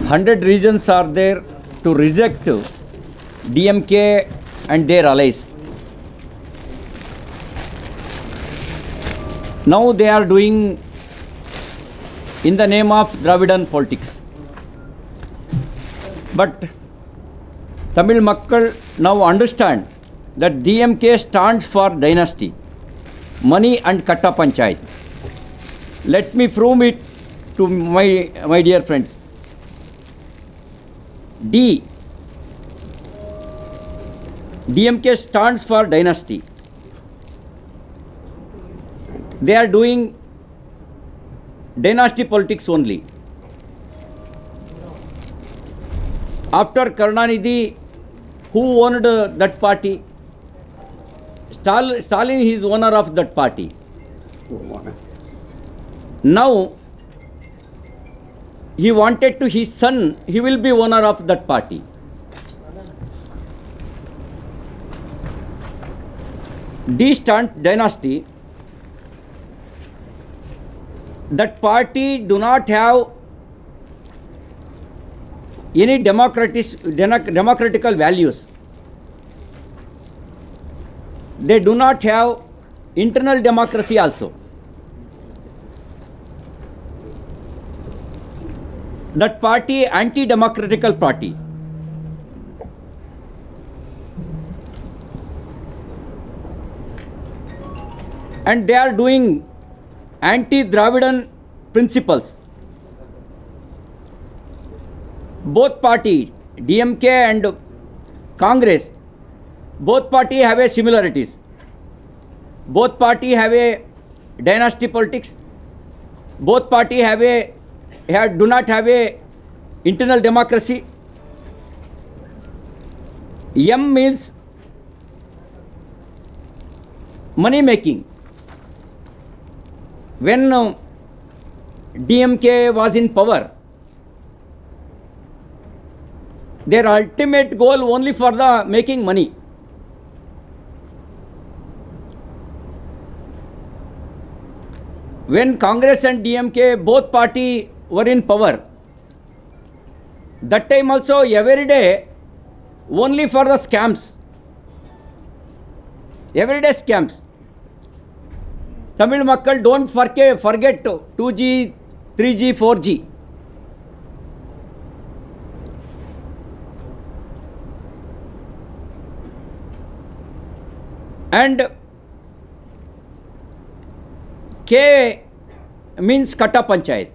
100 reasons are there to reject DMK and their allies. Now they are doing in the name of Dravidan politics. But Tamil Makkal now understand that DMK stands for dynasty, money and Katta Panchayat. Let me prove it to my dear friends. DMK stands for dynasty. They are doing dynasty politics only. After Karunanidhi, who owned that party? Stalin is owner of that party. Now, he wanted to his son, he will be owner of that party. D stands dynasty. That party do not have any democratical values. They do not have internal democracy also. That party anti-democratical party. And they are doing anti-Dravidan principles. Both party, DMK and Congress, both party have a similarities. Both party have a dynasty politics. Both party do not have a internal democracy. M means money making. When DMK was in power, their ultimate goal only for the making money. When Congress and DMK both party were in power, that time also every day only for the scams. Everyday scams. Tamil Makkal don't forget 2G, 3G, 4G. And K means Katta Panchayat.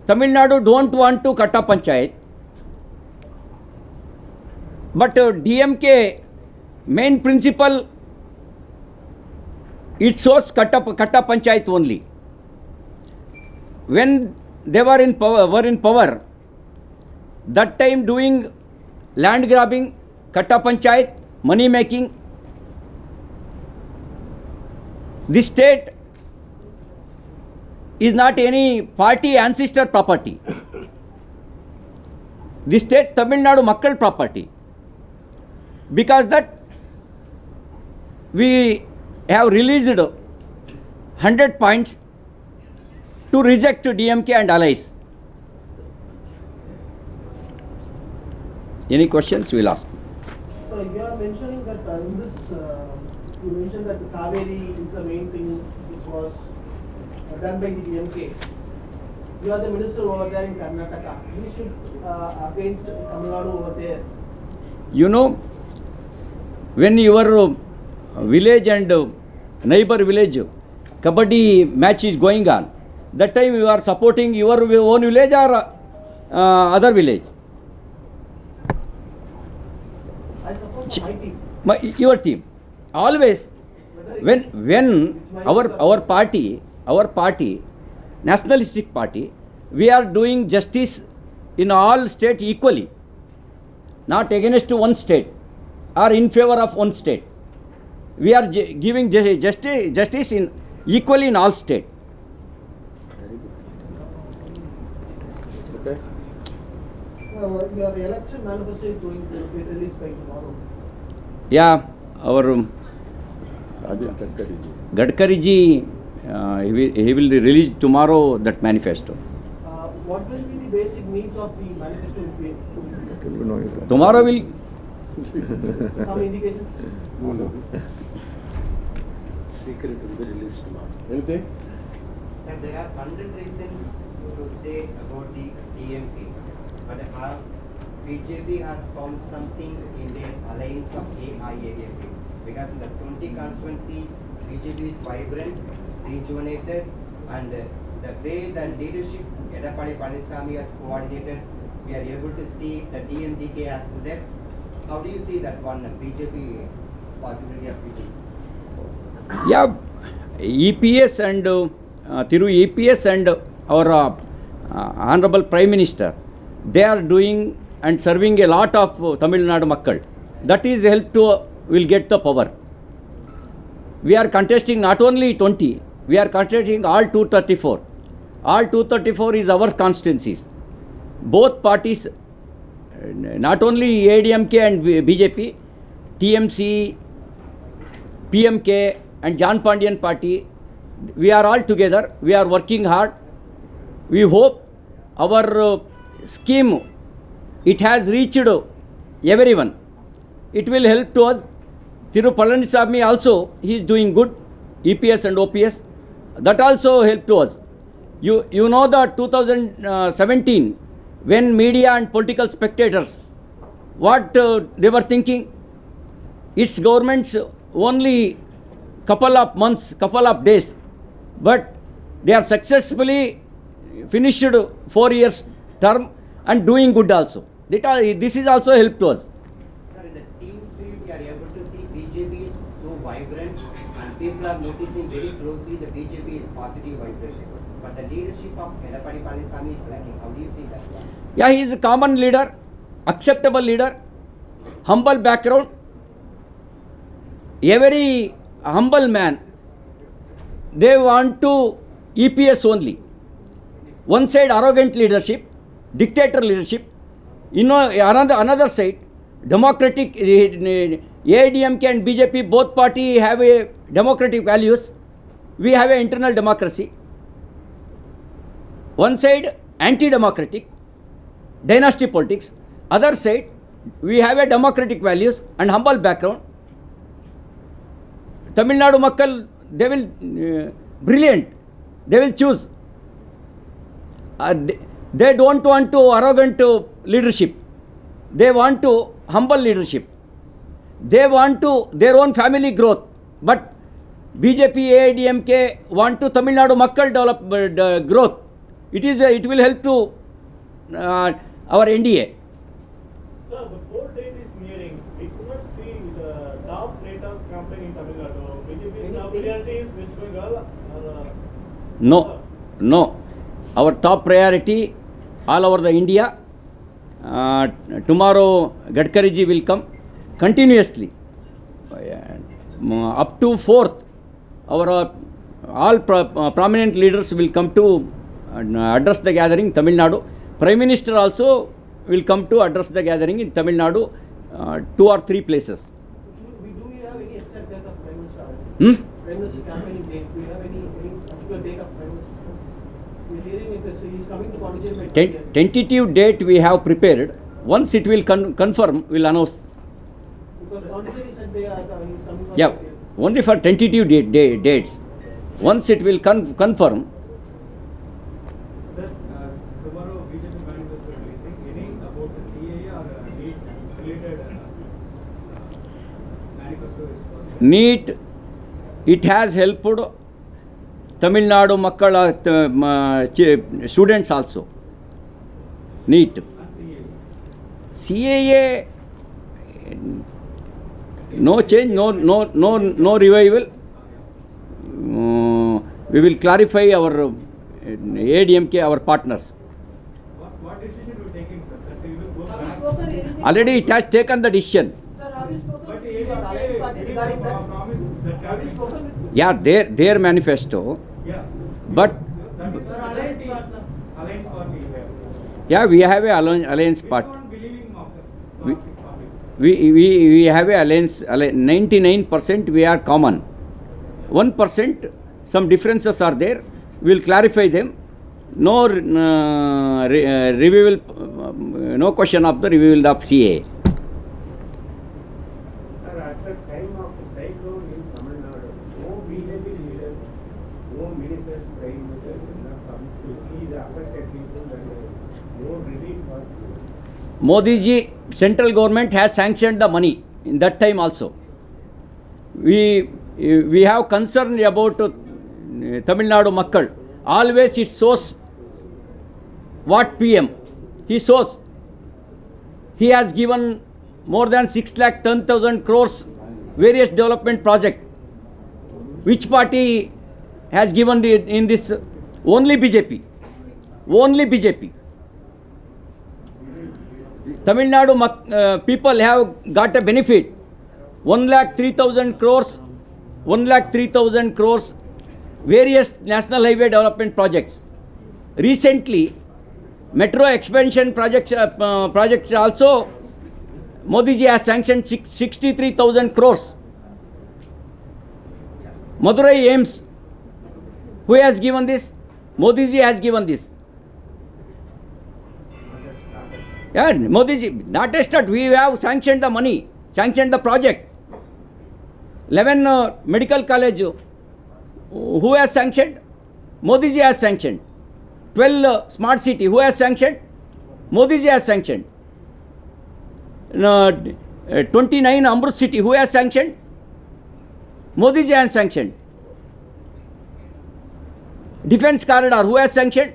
Tamil Nadu don't want to Katta Panchayat. But DMK main principle, it shows Katta Panchayat only. When they were in power, that time doing land grabbing, Katta Panchayat, money making. This state is not any party ancestor property. This state Tamil Nadu Makkal property. Because that we have released 100 points to reject DMK and allies. Any questions? We'll ask. So you are mentioning that in this, you mentioned that the Kaveri is the main thing which was done by the DMK. You are the minister over there in Karnataka. You stood against Tamil Nadu over there. You know, when your village and neighbor village kabaddi match is going on, that time you are supporting your own village or other village? I support my team. Your team. Always. When our party, nationalistic party, we are doing justice in all states equally, not against one state or in favor of one state. We are giving justice in equally in all states. So your election manifesto is going to be released by tomorrow. Yeah, our Gadkari ji, he will release tomorrow that manifesto. What will be the basic needs of the manifesto will be? Tomorrow will. Some indications? Secret will be released tomorrow. Okay. Sir, there are 100 reasons to say about the DMK, but BJP has found something in their alliance of AIADMK, because in the 20 constituency, BJP is vibrant, rejuvenated, and the way the leadership, Edappadi Palaniswamy has coordinated, we are able to see the DMDK as that. How do you see that one, BJP, possibility of BJP? Yeah, EPS and Thiru EPS and our Honorable Prime Minister, they are doing and serving a lot of Tamil Nadu Makkal. That is help to will get the power. We are contesting not only 20, we are contesting all 234. All 234 is our constituencies. Both parties, not only ADMK and BJP, TMC, PMK and John Pandian party, we are all together. We are working hard. We hope our scheme, it has reached everyone. It will help to us. Thiru Palaniswamy also, he is doing good, EPS and OPS. That also helped to us. You know that 2017, when media and political spectators, what they were thinking, its government's only couple of months, couple of days, but they are successfully finished 4 years term and doing good also. This is also help to us. Sir, in the team spirit, we are able to see BJP is so vibrant and people are noticing very closely the BJP is positive vibration. But the leadership of Edappadi Palaniswamy is lacking. How do you see that? Yeah, he is a common leader, acceptable leader, humble background, a very humble man. They want to EPS only. One side arrogant leadership, dictator leadership. Another side, democratic, AIADMK and BJP, both party have a democratic values. We have an internal democracy. One side, anti-democratic, dynasty politics. Other side, we have a democratic values and humble background. Tamil Nadu Makkal, they will, brilliant, they will choose. They don't want to arrogant leadership. They want to humble leadership. They want to their own family growth. But BJP, AIADMK want to Tamil Nadu Makkal develop growth. It will help to our NDA. Sir, the court date is nearing. We could not see the top traitors campaign in Tamil Nadu. BJP's top priority is West Bengal. No. Our top priority all over the India. Tomorrow Gadkariji will come continuously. Up to 4th, our all prominent leaders will come to address the gathering Tamil Nadu. Prime Minister also will come to address the gathering in Tamil Nadu, 2 or 3 places. Do you have any exact date of Prime Minister? Prime Minister campaigning date? Do you have any particular date of Prime Minister? We're hearing it, so he's coming to Pondicherry by 20th. Tentative date we have prepared. Once it will confirm, we'll announce. Because Pondicherry said he's coming on Yeah, 20th. only for tentative dates. Once it will confirm. Sir, tomorrow BJP manifesto releasing any about the CAA or NEET related manifesto response? NEET, it has helped Tamil Nadu Makkala students also. NEET. CAA, no change, no revival. We will clarify our ADMK, our partners. What decision you taking, sir? That you will go Have you back? spoken anything? Already it has taken the decision. Sir, have you spoken But with your alliance party regarding that? promise that Have you spoken with? Yeah, their manifesto. Yeah. But That is the alliance party you have. yeah, we have a alliance Which part. one believing of the We- party? We have a alliance. 99% we are common. 1% some differences are there. We will clarify them. no revival, no question of the revival of CA. Sir, at the time of the cyclone in Tamil Nadu, no BJP leaders, no ministers, prime ministers did not come to see the affected people and no relief was given. Modi ji, central government has sanctioned the money in that time also. We have concern about Tamil Nadu Makkal. Always it shows what PM he shows. He has given more than 6,10,000 crores various development project. Which party has given in this? Only BJP. Only BJP. Tamil Nadu people have got a benefit. 1,03,000 crores, 1,03,000 crores, various national highway development projects. Recently, metro expansion projects also, Modi ji has sanctioned 63,000 crores. Madurai AIIMS, who has given this? Modi ji has given this. Yeah, Modi ji, not a start, we have sanctioned the money, sanctioned the project. 11 medical college, who has sanctioned? Modi ji has sanctioned. 12 smart city, who has sanctioned? Modi ji has sanctioned. 29 Amrut city, who has sanctioned? Modi ji has sanctioned. Defense corridor, who has sanctioned?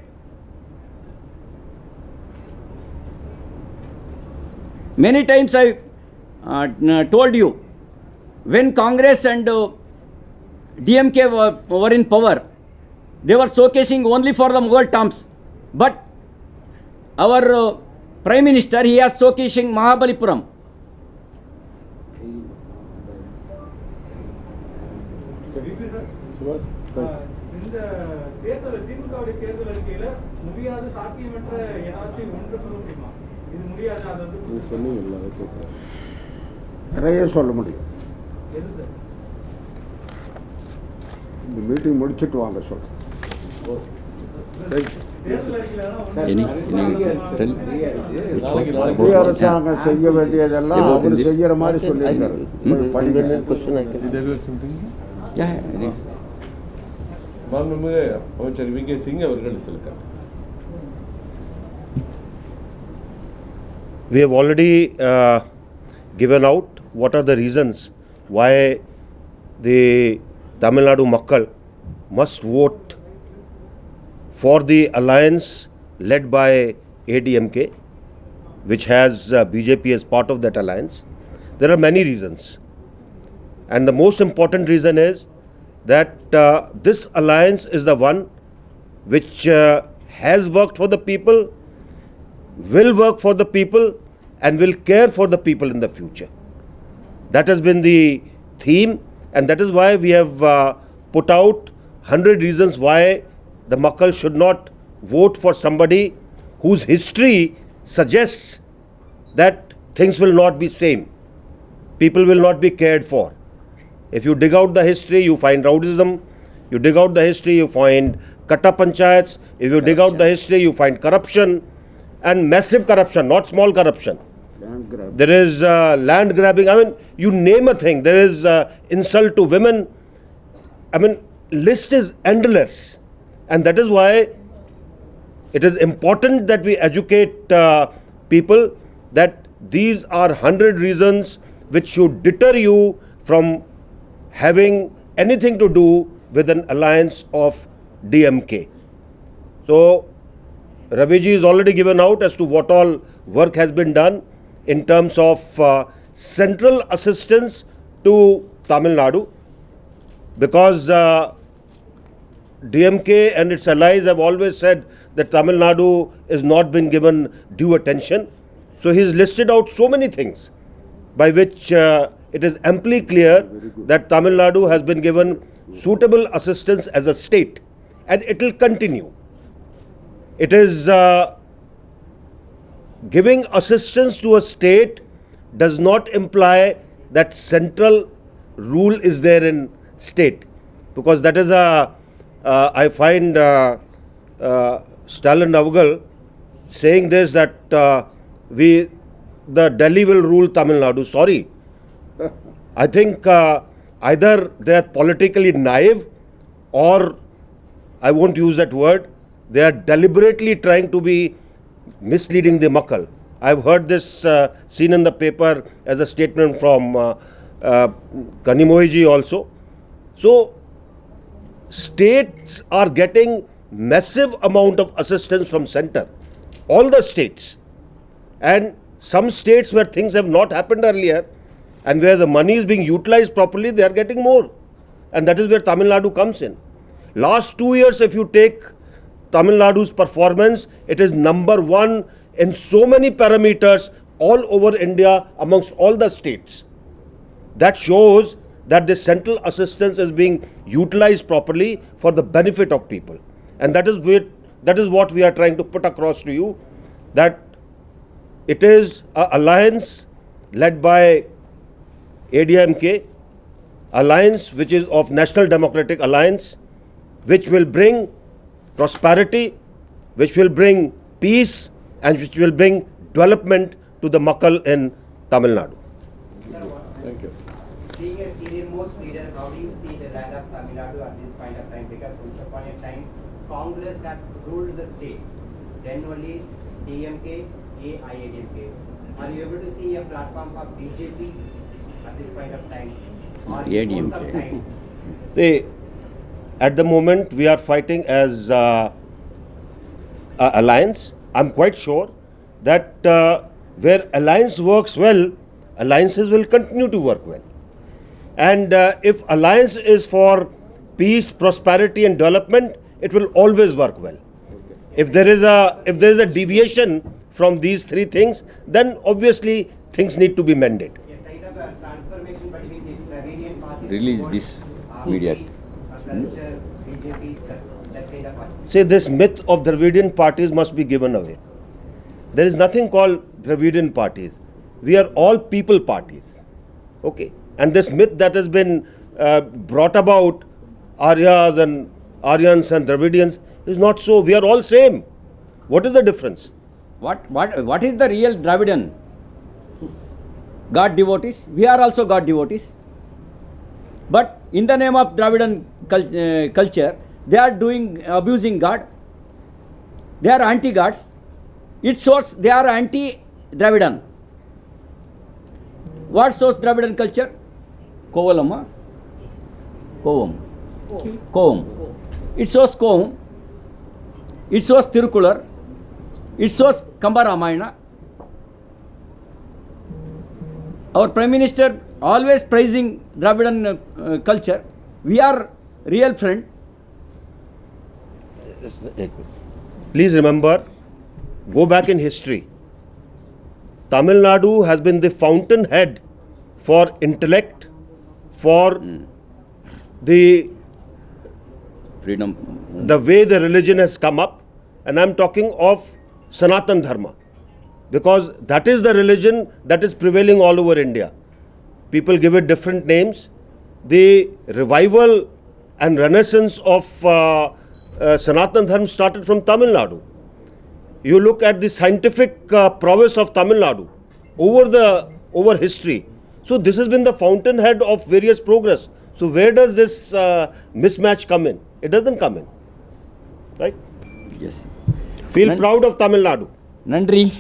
Many times I told you, when Congress and DMK were in power, they were showcasing only for the Mughal terms. But our Prime Minister, he is showcasing Mahabalipuram. இந்த தேர்தல் திமுகவுடைய தேர்தல் அறிக்கையில முடியாத சாத்தியமற்ற ஏதாச்சும் ஒன்று சொல்ல முடியுமா? இது முடியாது, அது வந்து சொன்னீங்கல்ல, அதை கேட்குறேன். நிறைய சொல்ல முடியும். எது சார்? இந்த மீட்டிங் முடிச்சுட்டு வாங்க சொல்ல. தேர்தல் அறிக்கையில மத்திய அரசாங்கம் செய்ய வேண்டியதெல்லாம் அவர் செய்யற மாதிரி சொல்லியிருக்காரு. மாண்புமிகு அமைச்சர் வி கே சிங் அவர்கள் சொல்லுங்கள். We have already given out what are the reasons why the Tamil Nadu Makkal must vote for the alliance led by ADMK, which has BJP as part of that alliance. There are many reasons, and the most important reason is that this alliance is the one which has worked for the people, will work for the people, and will care for the people in the future. That has been the theme, and that is why we have put out 100 reasons why the Makkal should not vote for somebody whose history suggests that things will not be same. People will not be cared for. If you dig out the history, you find rowdyism. You dig out the history, you find katta panchayats. If you dig out the history, you find corruption, and massive corruption, not small corruption. Land grab. There is land grabbing. I mean, you name a thing. There is insult to women. I mean, list is endless. And that is why it is important that we educate people that these are 100 reasons which should deter you from having anything to do with an alliance of DMK. So, Raviji is already given out as to what all work has been done in terms of central assistance to Tamil Nadu, because DMK and its allies have always said that Tamil Nadu is not been given due attention. So he has listed out so many things by which it is amply clear that Tamil Nadu has been given suitable assistance as a state, and it will continue. It is giving assistance to a state does not imply that central rule is there in state, because that is I find Stalin Navagal saying this that the Delhi will rule Tamil Nadu. Sorry. I think either they are politically naive or, I won't use that word, they are deliberately trying to be misleading the Makkal. I've heard this seen in the paper as a statement from Kanimoyiji also. So, states are getting massive amount of assistance from center, all the states, and some states where things have not happened earlier and where the money is being utilized properly, they are getting more, and that is where Tamil Nadu comes in. Last 2 years, if you take Tamil Nadu's performance, it is number one in so many parameters all over India amongst all the states. That shows that the central assistance is being utilized properly for the benefit of people. And that is what we are trying to put across to you, that it is an alliance led by ADMK, alliance which is of National Democratic Alliance, which will bring prosperity, which will bring peace, and which will bring development to the Makkal in Tamil Nadu. Sir, Thank you. being a senior-most leader, how do you see the land of Tamil Nadu at this point of time? Because once upon a time, Congress has ruled the state. Then only DMK, AIADMK. Are you able to see a platform for BJP at this point of time? Or in course of time? See, at the moment we are fighting as a alliance. I'm quite sure that where alliance works well, alliances will continue to work well. And if alliance is for peace, prosperity and development, it will always work well. If there is a deviation from these three things, then obviously things need to be mended. A kind of a transformation between the Dravidian parties. Release towards this RP, media. Culture, BJP, that kind of party. Say this myth of Dravidian parties must be given away. There is nothing called Dravidian parties. We are all people parties. Okay. And this myth that has been brought about, Aryas and Aryans and Dravidians, is not so. We are all same. What is the difference? What is the real Dravidian? God devotees. We are also God devotees. But in the name of Dravidian culture, they are abusing God. They are anti-gods. It shows they are anti-Dravidian. What shows Dravidian culture? Kovalama? Kovam. It shows Kovam. It shows Tirukular. It shows Kamba Ramayana. Our Prime Minister always praising Dravidian culture. We are real friend. Please remember, go back in history. Tamil Nadu has been the fountainhead for intellect, for the Freedom. way the religion has come up, and I'm talking of Sanatan Dharma, because that is the religion that is prevailing all over India. People give it different names. The revival and renaissance of Sanatan Dharma started from Tamil Nadu. You look at the scientific prowess of Tamil Nadu over history. So this has been the fountainhead of various progress. So where does this mismatch come in? It doesn't come in, right? Yes. Feel proud of Tamil Nadu. Nandri.